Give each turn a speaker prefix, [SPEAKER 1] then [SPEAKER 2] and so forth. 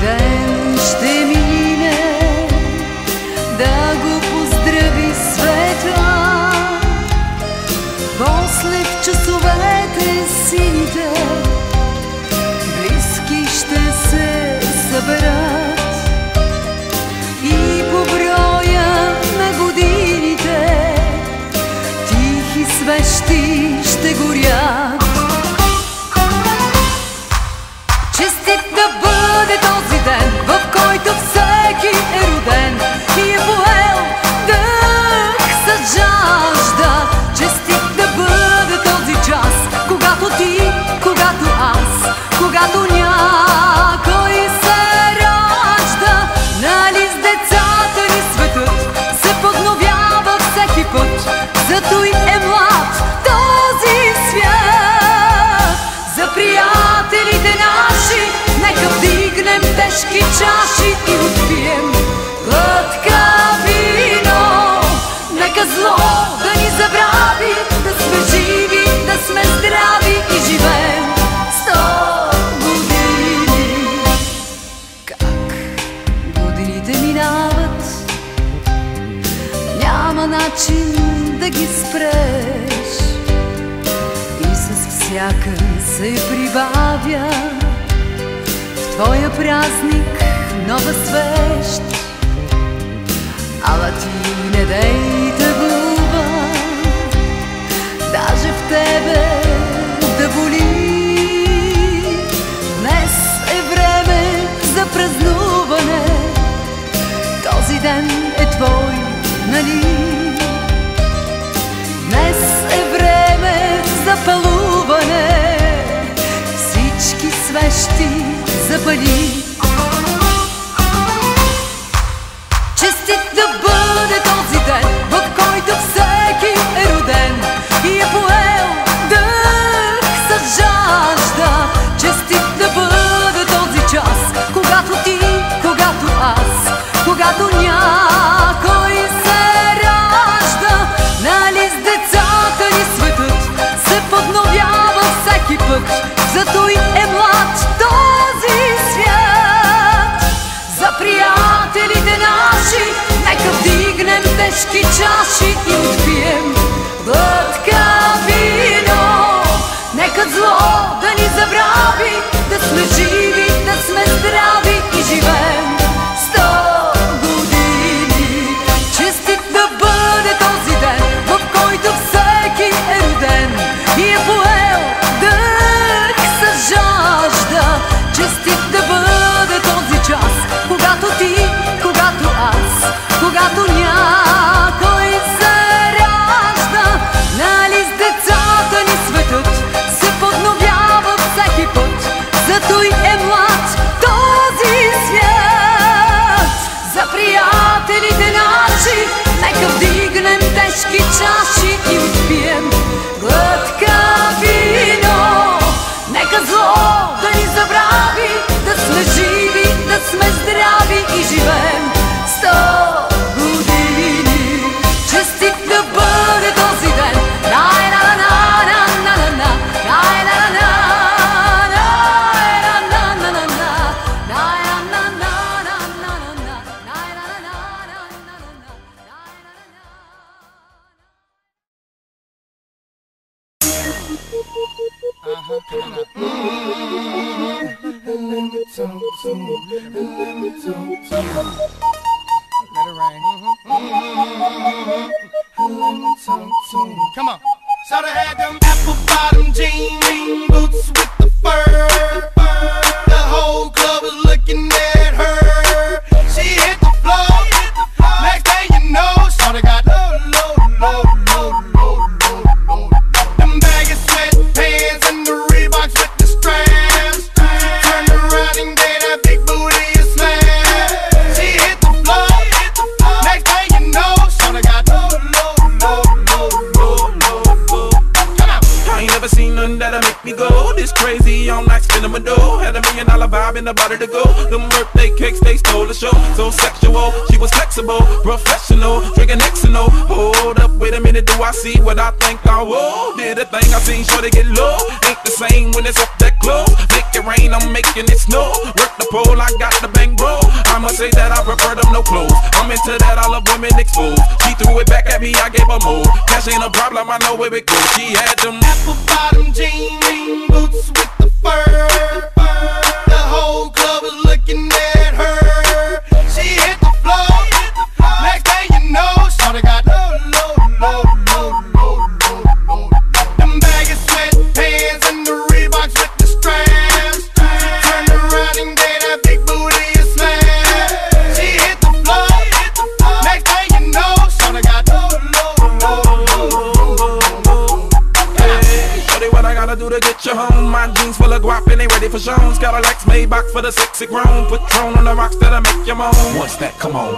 [SPEAKER 1] ден ще мине, да го поздрави света. После в часовете сините близки ще се съберат и по броя на годините тихи свещи ще горят. Честит да бъде този ден, в който всеки е роден и е поел дъх с жажда. Честит да бъде този час, когато ти, когато аз, когато някой се ражда. Нали с децата ни светът се подновява всеки път, зато и е млад този свят. За приятелите наши нека вдигнем тежки чаши и отпием глътка вино. Нека зло да ни забрави, да сме живи, да сме здрави и живеем 100 години. Как годините минават, няма начин да ги спреш и с всяка се прибавя в твоя празник нова свещ. Ала ти не дей тъгува, даже в тебе да боли. Днес е време за празнуване, този ден е твой, нали? Днес е време за палуване, всички свещи запали. Честит да бъде този ден, в който всеки е роден и е поел дъх с жажда. Честит да бъде този час, когато ти, когато аз, когато някой се ражда. Нали с децата ни светът се подновява всеки път, зато и е млад този свят. За приятелите наши нека вдигнем тежки чаши и отпием глътка вино. Нека зло да ни забрави, да сме живи, да сме здрави и живеем 100 години. Честит да бъде този ден, в който всеки е роден и е поел дъх с жажда. Честит да бъде този час, когато ти, когато аз, когато някой се ражда. Нали с децата ни светът се подновява всеки път, зато и е млад този свят. За приятелите наши нека вдигнем тежки чаши и отпием глътка вино. Нека зло да ни забрави, да сме живи, да сме здрави и живеем 100 години. Честит да бъде този ден,
[SPEAKER 2] Let it rain. Come on. So they had them apple bottom jean boots with the fur. The whole club was looking at her. She hit the floor. Next thing you know, so they got low. Them baggy sweatpants and the Reeboks with the straps. Turned around and gave that big booty a slam. She hit the floor. Next thing you know, so they got low. Come on.
[SPEAKER 3] I ain't never seen nothing that'll make me go this crazy on like spinning my dough. Had $1 million vibe in the body to go. Them birthday cakes, they stole the show. So sexual, she was flexible, professional, drinking Xano. Hold up, wait wait a minute, do I see what I think I will? Did a thing I seen, sure they get low. Ain't the same when it's up that close. Make it rain, I'm making it snow. Work the pole, I got the bang bro. I'ma say that I prefer them no clothes. I'm into that, I love women exposed. She threw it back at me, I gave her more. Cash ain't a problem, I know where it goes. She had them
[SPEAKER 2] apple bottom jean boots with the fur. The whole club was looking at her. She hit the floor. Next thing you know, shawty got low. Them baggy sweatpants and the Reeboks with the straps. Turned around and gave that big booty a slam. She hit the floor. Next thing you know, shawty got
[SPEAKER 3] Hey, shorty, what I gotta do to get you home? My jeans full of guap and they ready for shows. Cadillacs Maybach for the sexy grown. Patron on the rocks that'll make you moan. What's that? Come on.